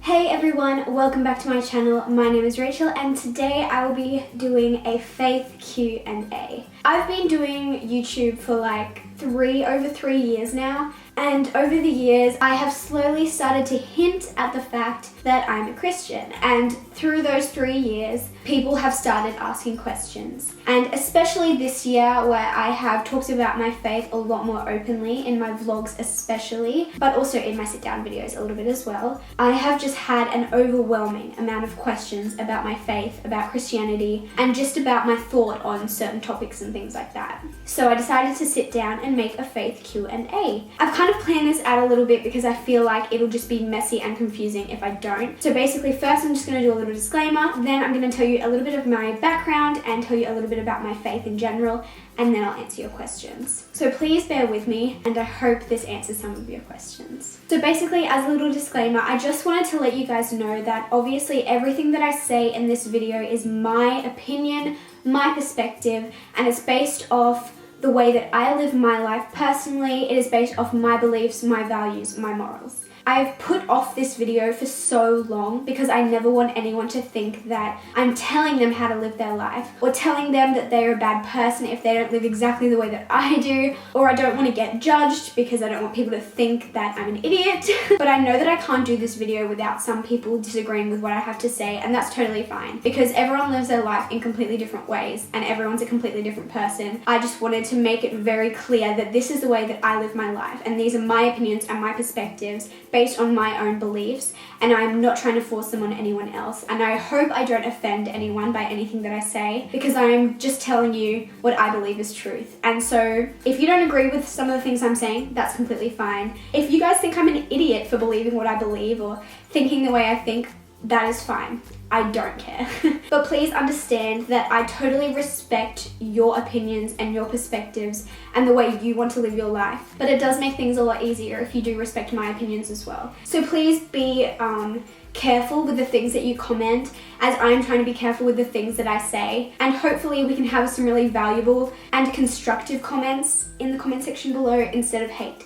Hey everyone, welcome back to my channel. My name is Rachel and today I will be doing a faith Q&A. I've been doing YouTube for like over three years now, and over the years I have slowly started to hint at the fact that I'm a Christian, and through those 3 years people have started asking questions, and especially this year where I have talked about my faith a lot more openly in my vlogs especially, but also in my sit down videos a little bit as well. I have just had an overwhelming amount of questions about my faith, about Christianity, and just about my thought on certain topics and things like that. So I decided to sit down and make a faith Q&A. I've kind of planned this out a little bit because I feel like it'll just be messy and confusing if I don't. So basically first I'm just going to do a little disclaimer, then I'm going to tell you a little bit of my background and tell you a little bit about my faith in general, and then I'll answer your questions. So please bear with me and I hope this answers some of your questions. So basically, as a little disclaimer, I just wanted to let you guys know that obviously everything that I say in this video is my opinion, my perspective, and it's based off the way that I live my life personally. It is based off my beliefs, my values, my morals. I've put off this video for so long because I never want anyone to think that I'm telling them how to live their life or telling them that they're a bad person if they don't live exactly the way that I do, or I don't want to get judged because I don't want people to think that I'm an idiot. But I know that I can't do this video without some people disagreeing with what I have to say, and that's totally fine because everyone lives their life in completely different ways and everyone's a completely different person. I just wanted to make it very clear that this is the way that I live my life, and these are my opinions and my perspectives based on my own beliefs, and I'm not trying to force them on anyone else. And I hope I don't offend anyone by anything that I say, because I'm just telling you what I believe is truth. And so if you don't agree with some of the things I'm saying, that's completely fine. If you guys think I'm an idiot for believing what I believe or thinking the way I think, that is fine. I don't care. But please understand that I totally respect your opinions and your perspectives and the way you want to live your life. But it does make things a lot easier if you do respect my opinions as well. So please be careful with the things that you comment, as I'm trying to be careful with the things that I say. And hopefully we can have some really valuable and constructive comments in the comment section below instead of hate.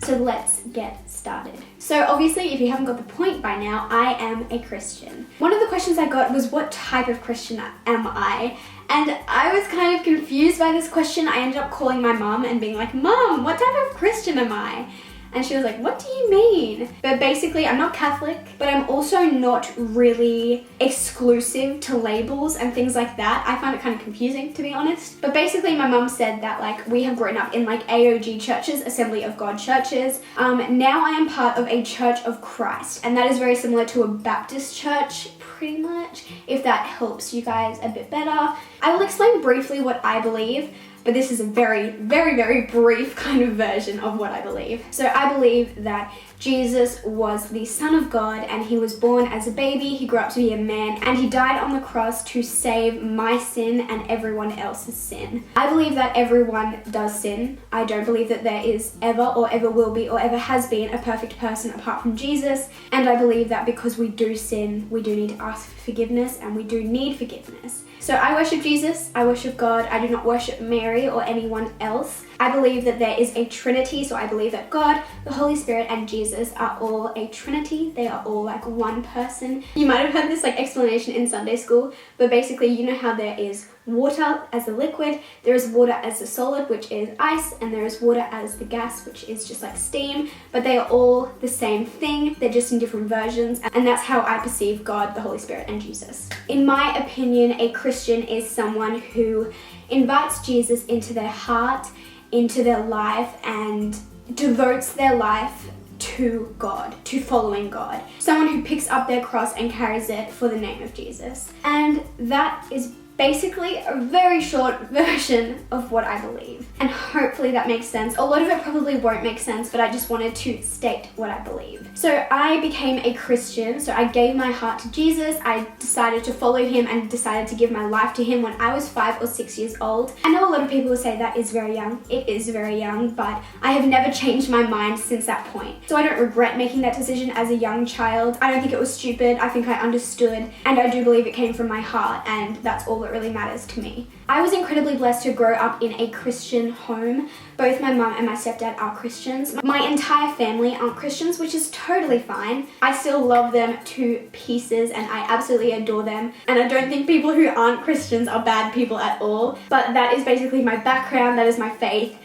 So let's get started. So obviously, if you haven't got the point by now, I am a Christian. One of the questions I got was, what type of Christian am I? And I was kind of confused by this question. I ended up calling my mum and being like, Mum, what type of Christian am I? And she was like, what do you mean? But basically, I'm not Catholic, but I'm also not really exclusive to labels and things like that. I find it kind of confusing, to be honest. But basically, my mum said that like we have grown up in like AOG churches, Assembly of God churches. Now I am part of a Church of Christ, and that is very similar to a Baptist church, pretty much, if that helps you guys a bit better. I will explain briefly what I believe, but this is a very, very, very brief kind of version of what I believe. So I believe that Jesus was the Son of God, and he was born as a baby, he grew up to be a man, and he died on the cross to save my sin and everyone else's sin. I believe that everyone does sin. I don't believe that there is ever or ever will be or ever has been a perfect person apart from Jesus, and I believe that because we do sin, we do need to ask for forgiveness, and we do need forgiveness. So I worship Jesus, I worship God, I do not worship Mary or anyone else. I believe that there is a Trinity, so I believe that God, the Holy Spirit, and Jesus are all a Trinity. They are all like one person. You might have heard this like explanation in Sunday school, but basically you know how there is water as a liquid, there is water as a solid, which is ice, and there is water as the gas, which is just like steam, but they are all the same thing. They're just in different versions, and that's how I perceive God, the Holy Spirit, and Jesus. In my opinion, a Christian is someone who invites Jesus into their heart, into their life, and devotes their life to God, to following God. Someone who picks up their cross and carries it for the name of Jesus. And that is basically a very short version of what I believe. And hopefully that makes sense. A lot of it probably won't make sense, but I just wanted to state what I believe. So I became a Christian, so I gave my heart to Jesus. I decided to follow him and decided to give my life to him when I was 5 or 6 years old. I know a lot of people will say that is very young. It is very young, but I have never changed my mind since that point. So I don't regret making that decision as a young child. I don't think it was stupid. I think I understood, and I do believe it came from my heart, and that's all that it really matters to me. I was incredibly blessed to grow up in a Christian home. Both my mum and my stepdad are Christians. My entire family aren't Christians, which is totally fine. I still love them to pieces and I absolutely adore them. And I don't think people who aren't Christians are bad people at all. But that is basically my background, that is my faith.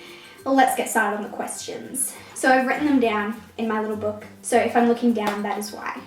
Well, let's get started on the questions. So I've written them down in my little book. So if I'm looking down, that is why.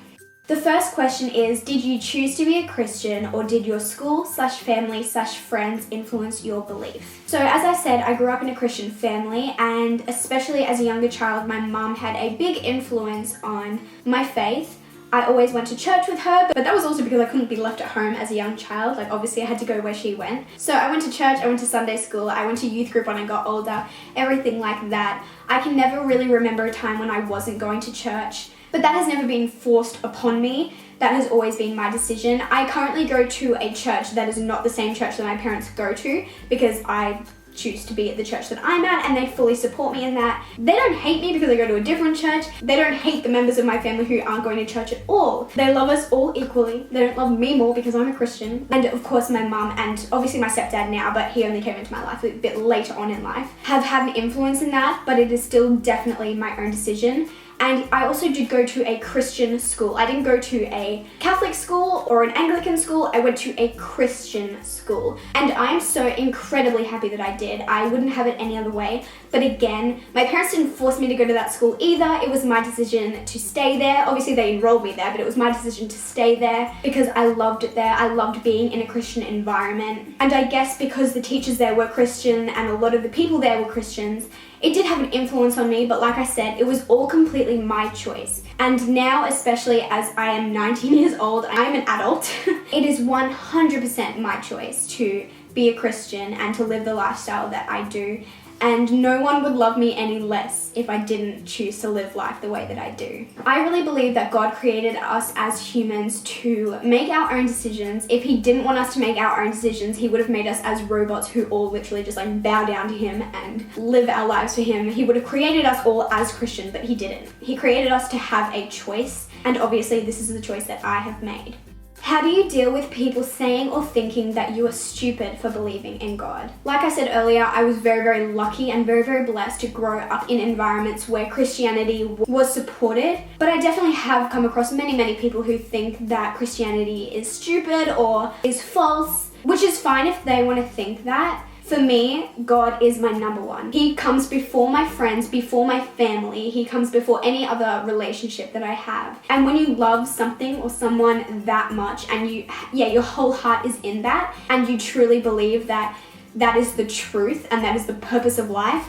The first question is, did you choose to be a Christian or did your school/family/friends influence your belief? So as I said, I grew up in a Christian family and especially as a younger child, my mum had a big influence on my faith. I always went to church with her, but that was also because I couldn't be left at home as a young child. Like obviously I had to go where she went. So I went to church, I went to Sunday school, I went to youth group when I got older, everything like that. I can never really remember a time when I wasn't going to church. But that has never been forced upon me. That has always been my decision. I currently go to a church that is not the same church that my parents go to because I choose to be at the church that I'm at and they fully support me in that. They don't hate me because I go to a different church. They don't hate the members of my family who aren't going to church at all. They love us all equally. They don't love me more because I'm a Christian. And of course my mum and obviously my stepdad now, but he only came into my life a bit later on in life, have had an influence in that, but it is still definitely my own decision. And I also did go to a Christian school. I didn't go to a Catholic school or an Anglican school. I went to a Christian school. And I'm so incredibly happy that I did. I wouldn't have it any other way. But again, my parents didn't force me to go to that school either. It was my decision to stay there. Obviously they enrolled me there, but it was my decision to stay there because I loved it there. I loved being in a Christian environment. And I guess because the teachers there were Christian and a lot of the people there were Christians, it did have an influence on me, but like I said, it was all completely my choice. And now, especially as I am 19 years old, I am an adult, it is 100% my choice to be a Christian and to live the lifestyle that I do. And no one would love me any less if I didn't choose to live life the way that I do. I really believe that God created us as humans to make our own decisions. If he didn't want us to make our own decisions, he would have made us as robots who all literally just like bow down to him and live our lives for him. He would have created us all as Christian, but he didn't. He created us to have a choice, and obviously this is the choice that I have made. How do you deal with people saying or thinking that you are stupid for believing in God? Like I said earlier, I was very, very lucky and very, very blessed to grow up in environments where Christianity was supported, but I definitely have come across many, many people who think that Christianity is stupid or is false, which is fine if they want to think that. For me, God is my number one. He comes before my friends, before my family. He comes before any other relationship that I have. And when you love something or someone that much and your whole heart is in that and you truly believe that that is the truth and that is the purpose of life,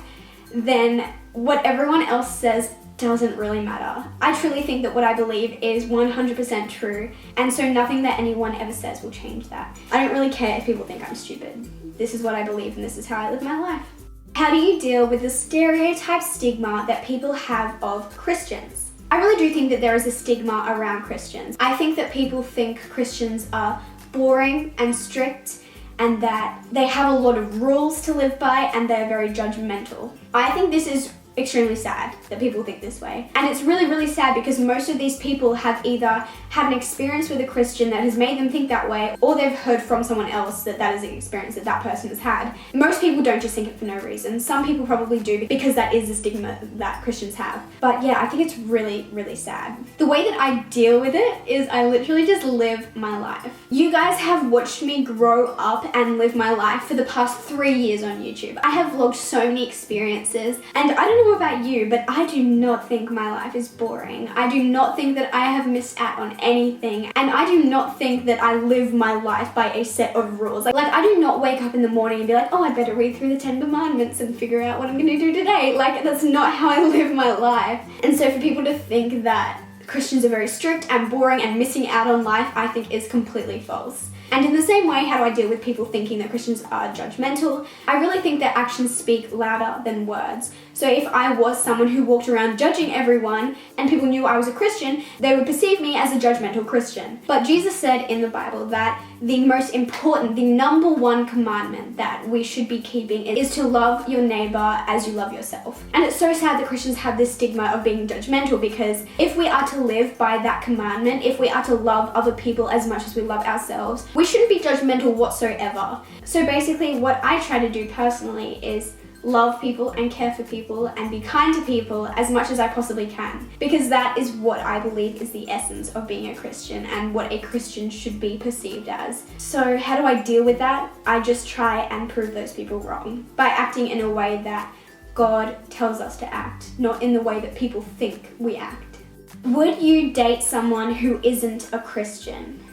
then what everyone else says doesn't really matter. I truly think that what I believe is 100% true, and so nothing that anyone ever says will change that. I don't really care if people think I'm stupid. This is what I believe and this is how I live my life. How do you deal with the stereotype stigma that people have of Christians? I really do think that there is a stigma around Christians. I think that people think Christians are boring and strict and that they have a lot of rules to live by and they're very judgmental. I think this is extremely sad that people think this way. And it's really, really sad because most of these people have either had an experience with a Christian that has made them think that way, or they've heard from someone else that that is an experience that that person has had. Most people don't just think it for no reason. Some people probably do because that is the stigma that Christians have. But yeah, I think it's really, really sad. The way that I deal with it is I literally just live my life. You guys have watched me grow up and live my life for the past 3 years on YouTube. I have vlogged so many experiences, and I don't know about you, but I do not think my life is boring. I do not think that I have missed out on anything, and I do not think that I live my life by a set of rules. Like I do not wake up in the morning and be like, oh, I better read through the 10 commandments and figure out what I'm gonna do today. Like, that's not how I live my life. And so for people to think that Christians are very strict and boring and missing out on life, I think is completely false. And in the same way, how do I deal with people thinking that Christians are judgmental? I really think that actions speak louder than words. So if I was someone who walked around judging everyone and people knew I was a Christian, they would perceive me as a judgmental Christian. But Jesus said in the Bible that the most important, the number one commandment that we should be keeping is to love your neighbor as you love yourself. And it's so sad that Christians have this stigma of being judgmental, because if we are to live by that commandment, if we are to love other people as much as we love ourselves, We shouldn't be judgmental whatsoever. So basically what I try to do personally is love people and care for people and be kind to people as much as I possibly can, because that is what I believe is the essence of being a Christian and what a Christian should be perceived as. So how do I deal with that? I just try and prove those people wrong by acting in a way that God tells us to act, not in the way that people think we act. Would you date someone who isn't a Christian?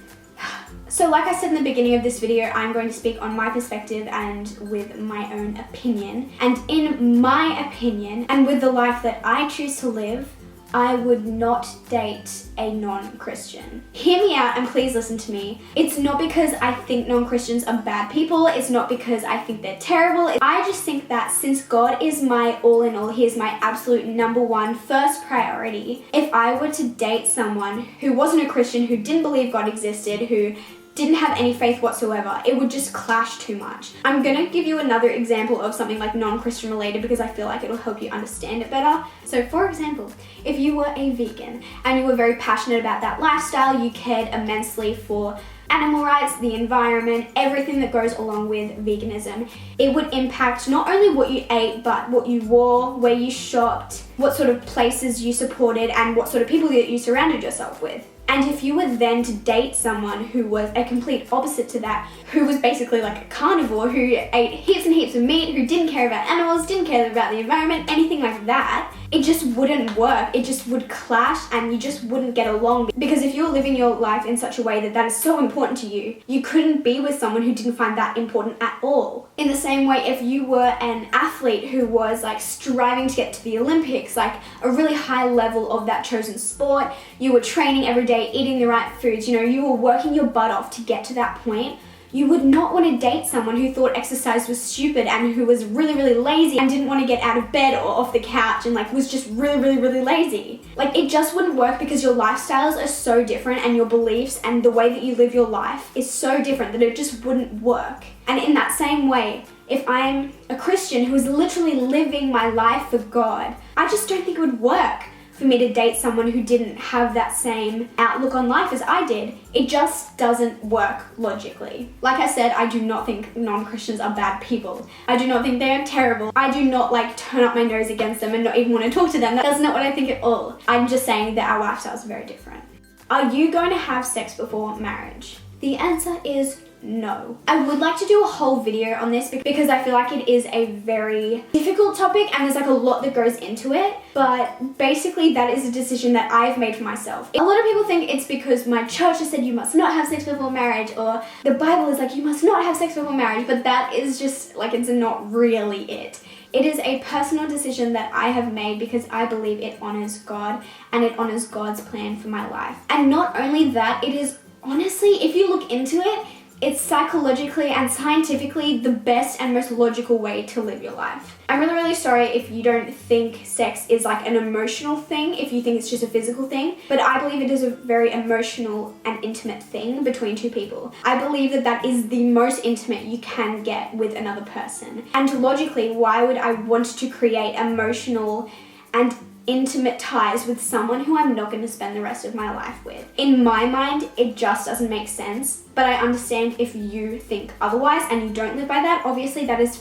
So like I said in the beginning of this video, I'm going to speak on my perspective and with my own opinion. And in my opinion, and with the life that I choose to live, I would not date a non-Christian. Hear me out and please listen to me. It's not because I think non-Christians are bad people. It's not because I think they're terrible. I just think that since God is my all in all, He is my absolute number one first priority. If I were to date someone who wasn't a Christian, who didn't believe God existed, who didn't have any faith whatsoever, it would just clash too much. I'm gonna give you another example of something like non-Christian related because I feel like it'll help you understand it better. So for example, if you were a vegan and you were very passionate about that lifestyle, you cared immensely for animal rights, the environment, everything that goes along with veganism, it would impact not only what you ate, but what you wore, where you shopped, what sort of places you supported, and what sort of people that you surrounded yourself with. And if you were then to date someone who was a complete opposite to that, who was basically like a carnivore, who ate heaps and heaps of meat, who didn't care about animals, didn't care about the environment, anything like that, it just wouldn't work. It just would clash and you just wouldn't get along. Because if you're living your life in such a way that that is so important to you, you couldn't be with someone who didn't find that important at all. In the same way, if you were an athlete who was like striving to get to the Olympics, like a really high level of that chosen sport, you were training every day, eating the right foods, you were working your butt off to get to that point, you would not want to date someone who thought exercise was stupid and who was really, really lazy and didn't want to get out of bed or off the couch and like was just really, really, really lazy. Like it just wouldn't work because your lifestyles are so different and your beliefs and the way that you live your life is so different that it just wouldn't work. And in that same way, if I'm a Christian who is literally living my life for God, I just don't think it would work for me to date someone who didn't have that same outlook on life as I did. It just doesn't work logically. Like I said, I do not think non-Christians are bad people. I do not think they are terrible. I do not like turn up my nose against them and not even want to talk to them. That's not what I think at all. I'm just saying that our lifestyles are very different. Are you going to have sex before marriage? The answer is no. I would like to do a whole video on this because I feel like it is a very difficult topic and there's like a lot that goes into it, but basically that is a decision that I've made for myself. A lot of people think it's because my church has said you must not have sex before marriage, or the Bible is like you must not have sex before marriage, but that is just like, it's not really it. It is a personal decision that I have made because I believe it honors God and it honors God's plan for my life. And not only that, it is honestly, if you look into it, it's psychologically and scientifically the best and most logical way to live your life. I'm really, really sorry if you don't think sex is like an emotional thing, if you think it's just a physical thing, but I believe it is a very emotional and intimate thing between two people. I believe that that is the most intimate you can get with another person. And logically, why would I want to create emotional and intimate ties with someone who I'm not going to spend the rest of my life with? In my mind, it just doesn't make sense, but I understand if you think otherwise and you don't live by that. Obviously, that is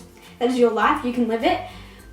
your life, you can live it,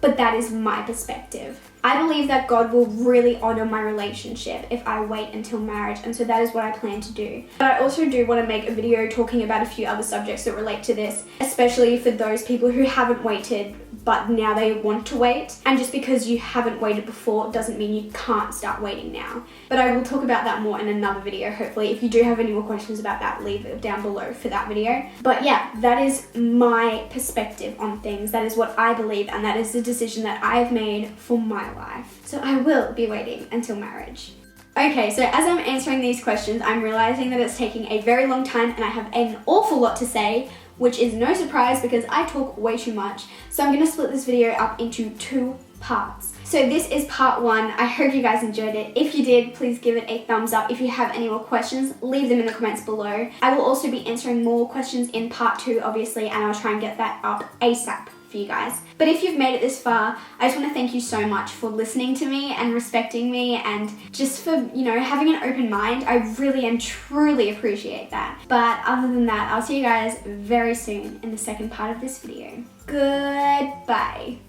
but that is my perspective. I believe that God will really honor my relationship if I wait until marriage, and so that is what I plan to do. But I also do want to make a video talking about a few other subjects that relate to this, especially for those people who haven't waited but now they want to wait. And just because you haven't waited before doesn't mean you can't start waiting now. But I will talk about that more in another video, hopefully. If you do have any more questions about that, leave it down below for that video. But yeah, that is my perspective on things. That is what I believe, and that is the decision that I've made for my life. So I will be waiting until marriage. Okay, so as I'm answering these questions, I'm realizing that it's taking a very long time and I have an awful lot to say, which is no surprise because I talk way too much. So I'm gonna split this video up into 2 parts. So this is part 1. I hope you guys enjoyed it. If you did, please give it a thumbs up. If you have any more questions, leave them in the comments below. I will also be answering more questions in part 2, obviously, and I'll try and get that up ASAP for you guys. But if you've made it this far, I just want to thank you so much for listening to me and respecting me and just for, having an open mind. I really and truly appreciate that. But other than that, I'll see you guys very soon in the second part of this video. Goodbye.